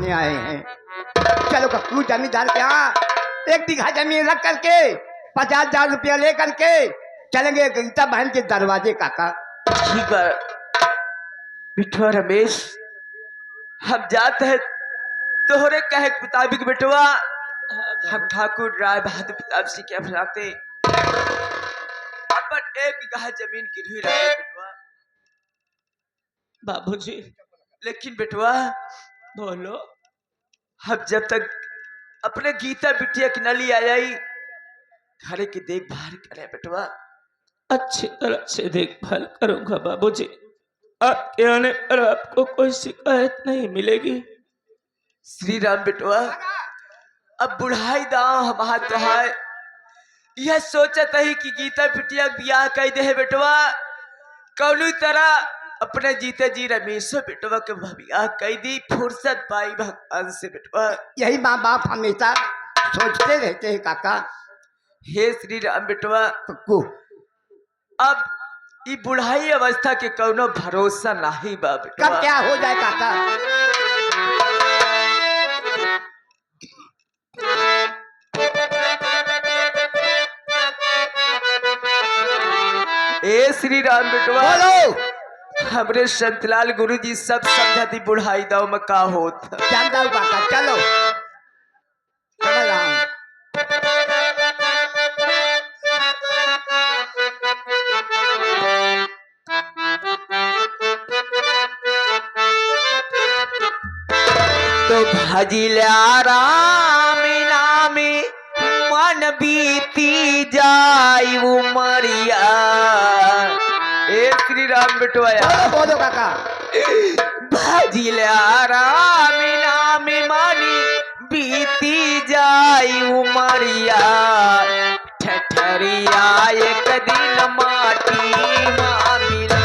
पूछने आए हैं। चलो कप्पू जमींदार के यहाँ 1 बीघा जमीन रख करके 50,000 रुपया ले करके चलेंगे गीता बहन के दरवाजे काका। ठीक है बिटवा रमेश, हम जाते हैं तोहरे कहे के मुताबिक बिटवा। हम ठाकुर राय बहादुर प्रताप सिंह के अपनाते अपन 1 बीघा जमीन गिरवी रखे बिटवा। बाबूजी लेकिन बिटवा बोलो। हम जब तक अपने गीता बिटिया की नली आ जाई घरे की देखभाल करे बिटवा। अच्छी तरह से देखभाल करूंगा बाबूजी। आपके आने पर आपको कोई शिकायत नहीं मिलेगी। श्री राम बिटवा, अब बुढ़ाई दाव हमार तोहार यह सोचत ही कि गीता बिटिया बियाह कह दे है बिटवा। कौनी तरह अपने जीते जी रमेश बिटवा के बियाह कह दी, फुर्सत पाई भगवान से बिटवा। यही माँ बाप हमेशा सोचते रहते हैं काका। हे श्री राम बिटवा, कप्पू अब ये बुढ़ाई अवस्था के कौनो भरोसा नहीं बा बिटवा। कब क्या हो जाए काका। ए श्री राम बिटवा, बोलो। हमरे संतलाल गुरु जी सब समझती बुढ़ाई दाव में का होत। जानता हूँ काका, चलो समझ रहा हूँ। तो भजिला राम नामी मन बीती जाई उमरिया। ए श्री राम बिटवा, बोलो बोलो काका। भजिला राम नामी मनी बीती जाई उमरिया। ठठरिया एक दिन माटी मामिला।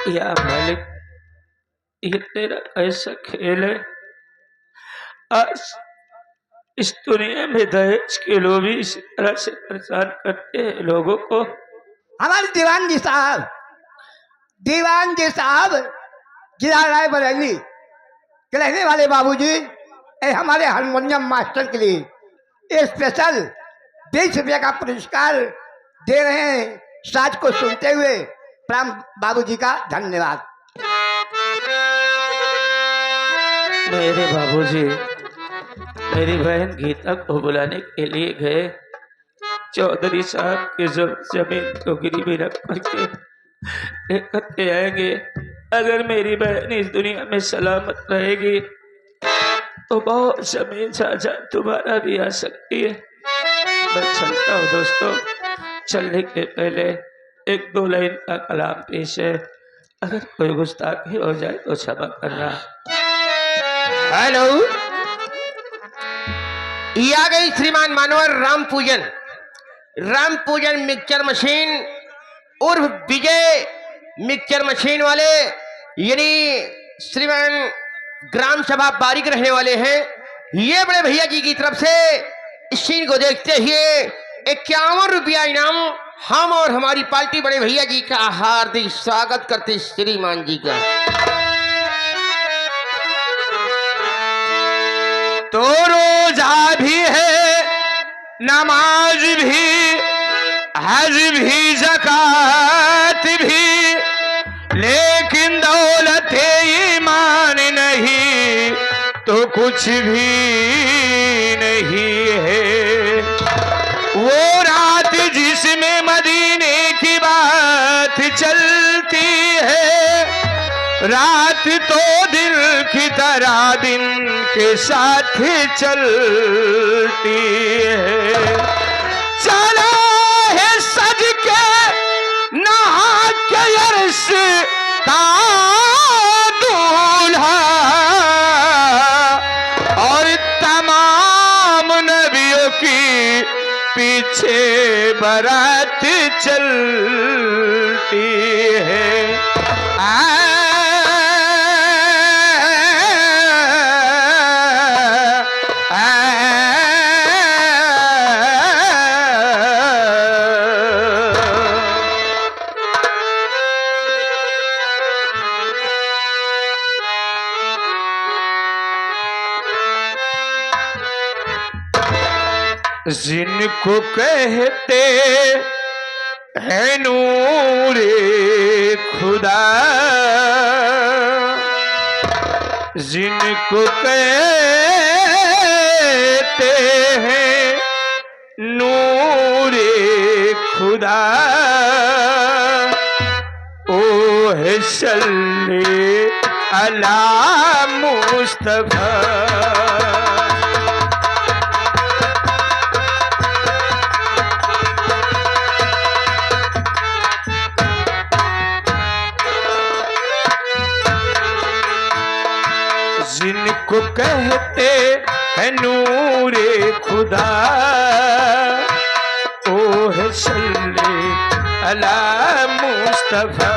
या मालिक, ये तेरा कैसा खेल है। आज इस दुनिया में दहेज के लोग भी इस तरह से परेशान करते हैं लोगों को। हमारे दीवान जी साहब जिला राय बरेली के रहने वाले बाबूजी हमारे हारमोनियम मास्टर के लिए ये स्पेशल 20 रुपये का पुरस्कार दे रहे हैं। साज को सुनते हुए प्रणाम बाबूजी का धन्यवाद। मेरे बाबूजी मेरी बहन गीता को बुलाने के लिए गए। चौधरी साहब की जमीन को गिरवी रख करके लेकर के आएंगे। अगर मेरी बहन इस दुनिया में सलामत रहेगी तो बहुत जमीन साझा तुम्हारा भी आ सकती है। मैं चलता हूँ दोस्तों। चलने के पहले 1-2 लाइन का कलाम पेश है। अगर कोई गुस्ताखी हो जाए तो क्षमा करना। हेलो, ये आ गई श्रीमान मानवर राम पूजन मिक्सचर मशीन उर्फ विजय मिक्सचर मशीन वाले, यानी श्रीमान ग्राम सभा बारीक रहने वाले हैं। ये बड़े भैया जी की तरफ से इस सीन को देखते हुए 51 रुपया इनाम हम और हमारी पार्टी बड़े भैया जी का हार्दिक स्वागत करते श्रीमान जी का। तो रोजा भी है, नमाज भी, हज भी, ज़कात भी, लेकिन दौलत ईमान नहीं तो कुछ भी नहीं है। वो रात जिसमें मदीने की बात चलती है, रात तो दिल की तरह दिन के साथ चलती है। चला है सज के नहा के अर्श का दूल्हा, और तमाम नबियों की पीछे बारात चलती है। जिनको कहते हैं नूरे खुदा, जिनको कहते हैं नूरे खुदा, ओ है सल्ले अला मुस्तफा। जिनको कहते हैं नूरे खुदा, ओ है सल्ले अला मुस्तफा।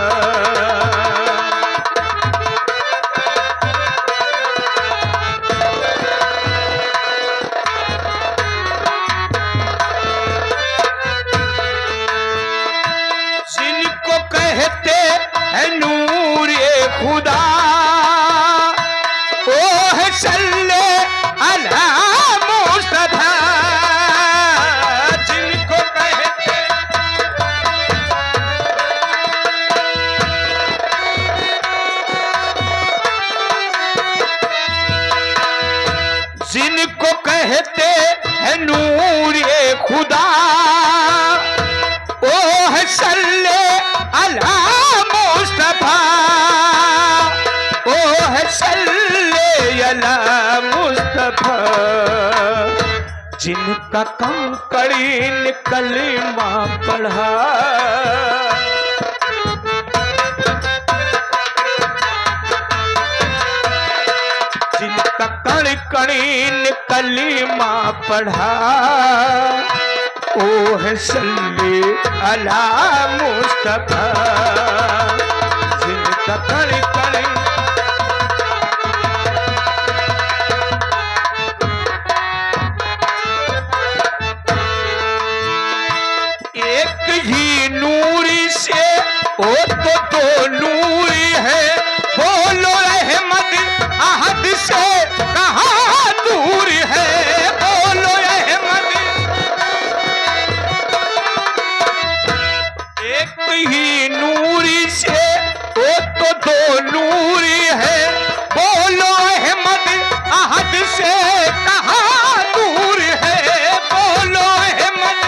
जिनको कहते हैं नूरे खुदा, ओ है सल्ले अला मुस्तफा। जिनको कहते, जिनको कहते हैं नूरे खुदा, ओ है सल्ले अला मुस्तफा, ओ है सल्ले अला मुस्तफा। जिनका कंकड़ीन कलमा पढ़ा, जिनका कणकणीन कलमा पढ़ा, ओ है सल्ले अला मुस्तफा। जिनका कणकणी एक ही नूरी से ओ तो दो नूरी है, बोलो अहमद अहद से कहाँ दूर है, बोलो अहमद। एक ही नूरी से ओ तो दो नूरी है, बोलो अहमद अहद से कहाँ दूर है, बोलो अहमद।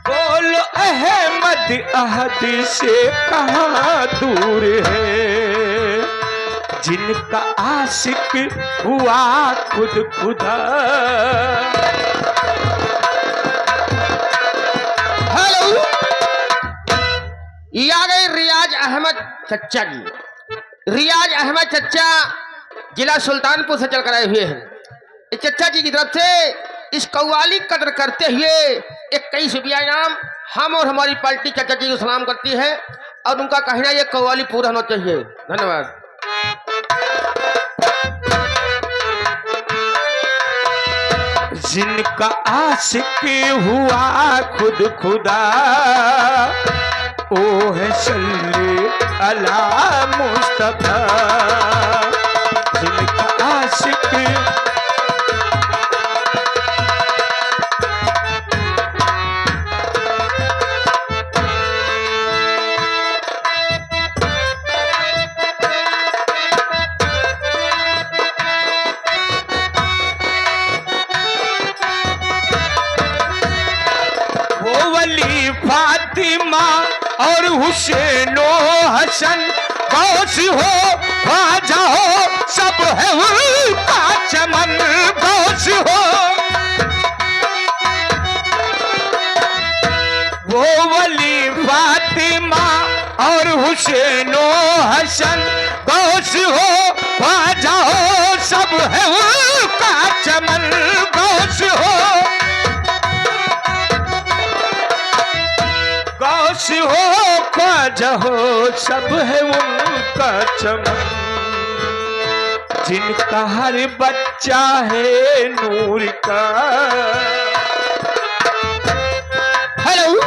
बोलो अहमद अहद से कहाँ दूर है। जिनका आशिक हुआ खुद खुदा, हेलो, ये आ गए रियाज अहमद चच्चा जी। रियाज अहमद चच्चा जिला सुल्तानपुर से चलकर आए हुए हैं। इस चच्चा जी की तरफ से इस कव्वाली कदर करते हुए 21 रुपया इनाम हम और हमारी पार्टी चच्चा जी को सलाम करती है, और उनका कहना ये कव्वाली पूरा होना चाहिए। धन्यवाद। जिनका आशिक हुआ खुद खुदा, ओ है सल्ले अला मुस्तफा। जिनका आशिक फातिमा और हुसैनो हसन गौस हो ख्वाजा हो सब है उनका चमन गौस हो वो वली फातिमा और हुसैनो हसन गौस हो ख्वाजा हो सब है उनका चमन गौस हो गौस हो ख्वाजा हो सब है उनका चमन जिनका हर बच्चा है नूर का। हेलो,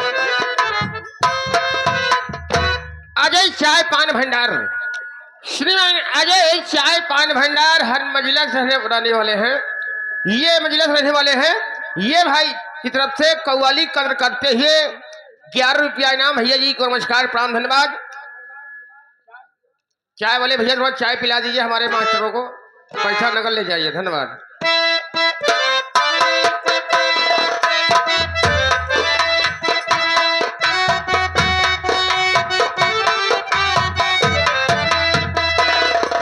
अजय चाय पान भंडार, श्रीमान अजय चाय पान भंडार हर मजलिस रहने वाले हैं। ये मजलिस रहने वाले हैं। ये भाई की तरफ से कव्वाली कदर करते हुए 11 रुपया इनाम भैया जी को नमस्कार प्रणाम धन्यवाद। चाय वाले भैया थोड़ा चाय पिला दीजिए हमारे मास्टरों को, पैसा नकल ले जाइए धन्यवाद।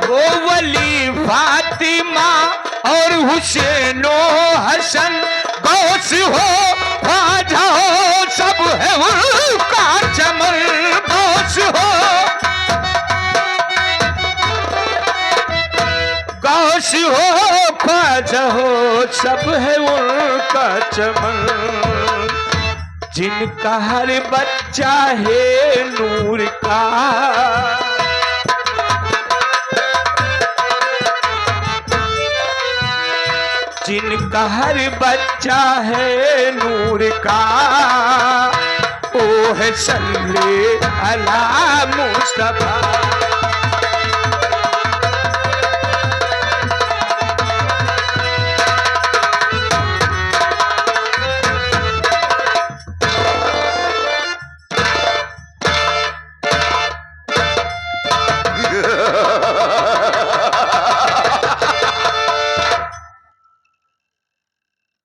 वो वली फातिमा और हुसैनो हसन गौस हो ख्वाजा हो सब है उनका चमन गौस हो गौस हो ख्वाजा हो सब है उनका चमन जिनका हर बच्चा है नूर का। जिनका हर बच्चा है नूर का ओ है सल्ले अला मुस्तफा।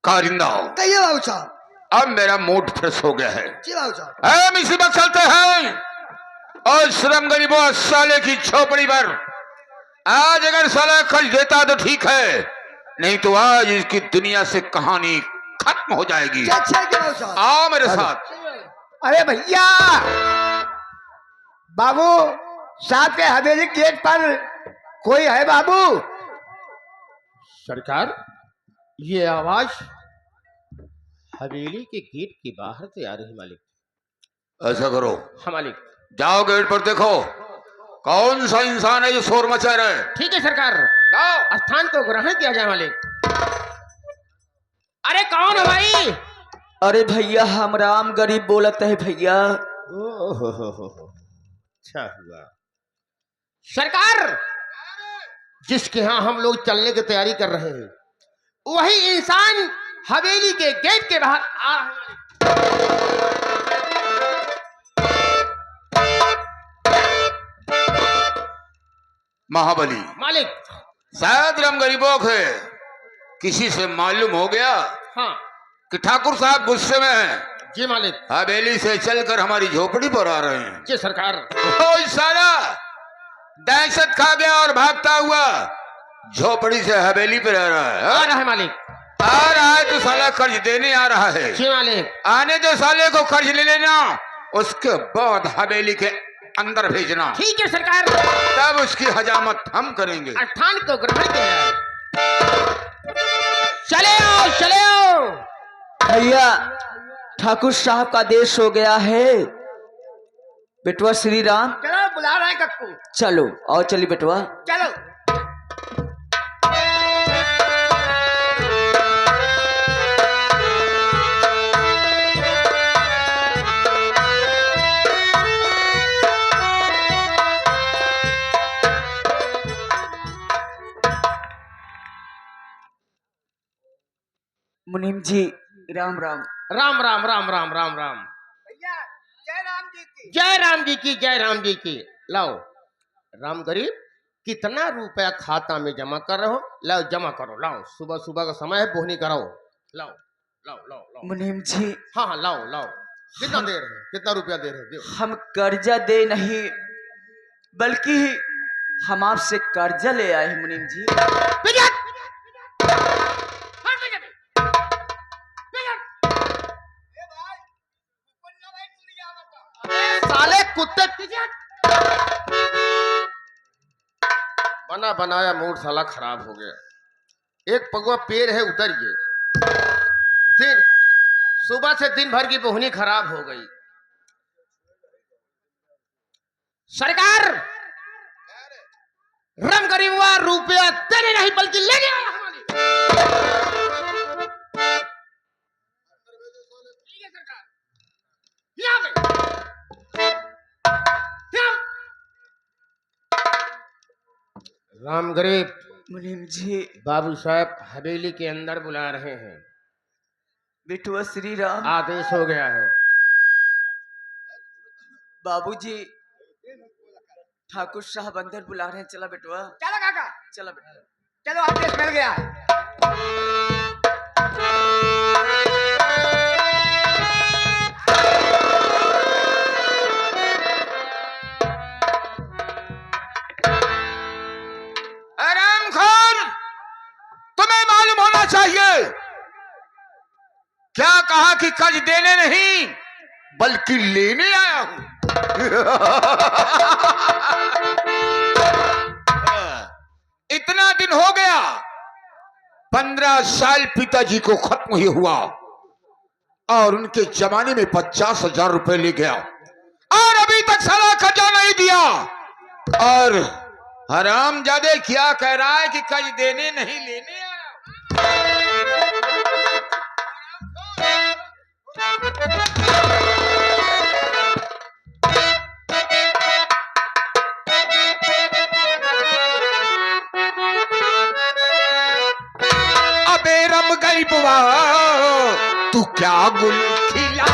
कारिंदा कहिए बाबू साहब। अब मेरा मूड फ्रेश हो गया है। जी बाबू साहब। हम इसी वक्त चलते हैं और श्रम गरीबों साले की झोपड़ी पर। आज अगर साला खर्च देता तो ठीक है, नहीं तो आज इसकी दुनिया से कहानी खत्म हो जाएगी। अच्छा बाबू साहब। आओ मेरे साथ। अरे भैया बाबू साथ के हवेली गेट पर कोई है बाबू? सरकार ये आवाज हवेली के गेट के बाहर से आ रही मालिक। ऐसा करो, हाँ मालिक। जाओ गेट पर देखो कौन सा इंसान है जो शोर मचा रहा है। ठीक है सरकार, जाओ। स्थान को ग्रहण किया जाए मालिक। अरे कौन है भाई? अरे भैया हम राम गरीब बोलत है भैया। अच्छा हुआ सरकार, जिसके यहाँ हम लोग चलने की तैयारी कर रहे हैं वही इंसान हवेली के गेट के बाहर आ रहा है। महाबली मालिक। शायद राम गरीबों के किसी से मालूम हो गया हाँ कि ठाकुर साहब गुस्से में हैं। जी मालिक। हवेली से चलकर हमारी झोपड़ी पर आ रहे हैं। जी सरकार। ओ सारा दहशत खा गया और भागता हुआ झोपड़ी से हवेली पर आ रहा है। आ रहा है मालिक। आ रहा है तो साला कर्ज देने आ रहा है। जी मालिक। आने दो साले को, कर्ज ले लेना, उसके बाद हवेली के अंदर भेजना। ठीक है सरकार। तब उसकी हजामत हम करेंगे। स्थान को ग्रहण किया जाए। चले आओ चले आओ। भैया ठाकुर साहब का आदेश हो गया है। बेटवा श्री राम चलो बुला रहा है कक्कू। चलो आओ चली बेटवा। चलो। मुनीम जी राम राम। राम राम राम राम राम राम। भैया जय राम जी की। जय राम जी की जय राम जी की। लाओ राम गरीब, कितना रुपया खाता में जमा कर रहे हो? लाओ जमा करो। लाओ सुबह सुबह का समय है, बोहनी कराओ। लाओ लाओ लाओ लाओ। मुनीम जी हाँ हाँ लाओ लाओ। कितना दे रहे हैं, कितना रुपया दे रहे हो? हम कर्जा दे नहीं बल्कि हम आपसे कर्जा ले आए हैं मुनीम जी। साले कुत्ते, बना बनाया मूड साला खराब हो गया। एक पगुआ पेड़ है उतर गए, दिन सुबह से दिन भर की बोहनी खराब हो गई। सरकार रम गरीबुआ रुपया देने नहीं बल्कि लेने आया हमारी। ठीक है सरकार, यहाँ पे यहाँ। राम गरीब मुनीम जी, बाबू साहब हवेली के अंदर बुला रहे हैं। बिटुआ श्री राम। आदेश हो गया है। बाबूजी, ठाकुर साहब अंदर बुला रहे हैं। चला बेटुआ, चलो काका, चला बेटा। चलो आदेश मिल गया है। आराम खान, तुम्हें मालूम होना चाहिए, क्या कहा कि कर्ज देने नहीं बल्कि लेने आया हूं। इतना दिन हो गया, 15 साल पिताजी को खत्म ही हुआ और उनके जमाने में 50,000 रुपए ले गया और अभी तक साला खर्चा नहीं दिया। और हरामजादे क्या कह रहा है कि कर्ज देने नहीं लेने आया। अबे रम गई बुआ, तू क्या गुल खिला।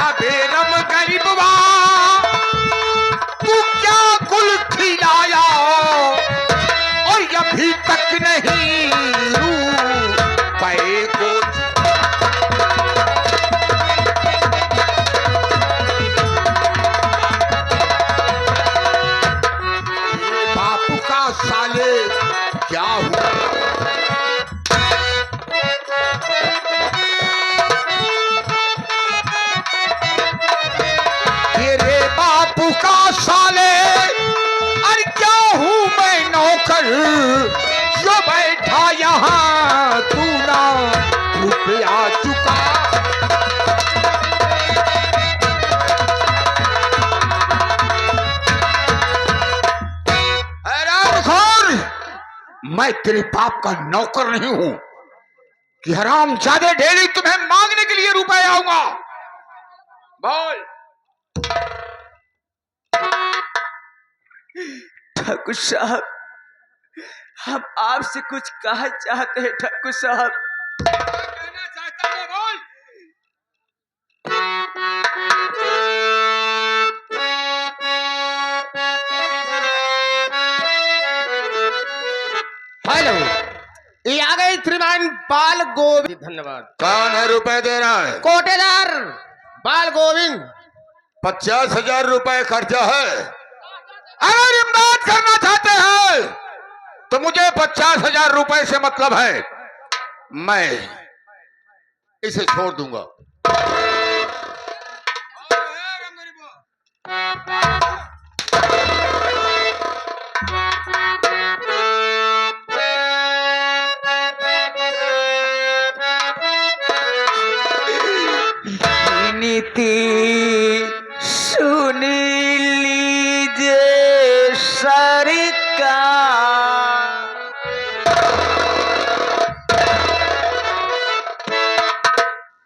अबे रम गई बुआ, तू क्या गुल खिलाया और अभी तक नहीं रुपए को। बापू का साले क्या हुआ। तेरे बापू का साले, अरे क्या हूँ मैं नौकर जो बैठा यहाँ तू ना रुपया चुका। मैं तेरे बाप का नौकर नहीं हूं कि हराम ज्यादा डेली तुम्हें मांगने के लिए रुपए आऊंगा। बोल। ठाकुर साहब, हम आपसे कुछ कहा चाहते हैं। ठाकुर साहब, कहना चाहता है, बोल। हेलो, ये आ गई श्रीमान बाल गोविंद। धन्यवाद। कौन है रुपए दे रहा है? कोटेदार बाल गोविंद। 50,000 रुपए खर्चा है। अगर इमदाद करना चाहते हैं तो मुझे 50,000 रुपए से मतलब है। मैं इसे छोड़ दूंगा। नीति सुन लीजिए सरकार,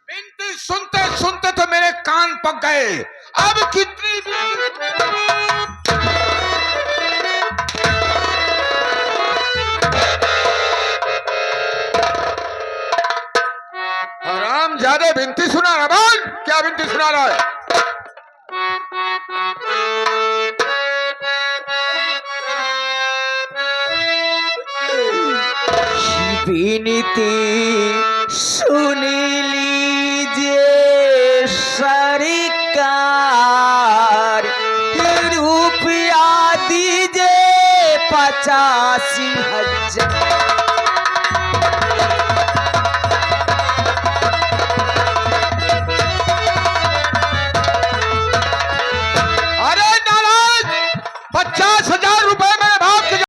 बिनती सुनते सुनते तो मेरे कान पक गए। अब कितनी हराम ज्यादा बिनती सुना रहा। बोल, क्या बिनती सुना रहा है? विनती सुन लीजिए सरकार, रुपया दीजिए 85,000।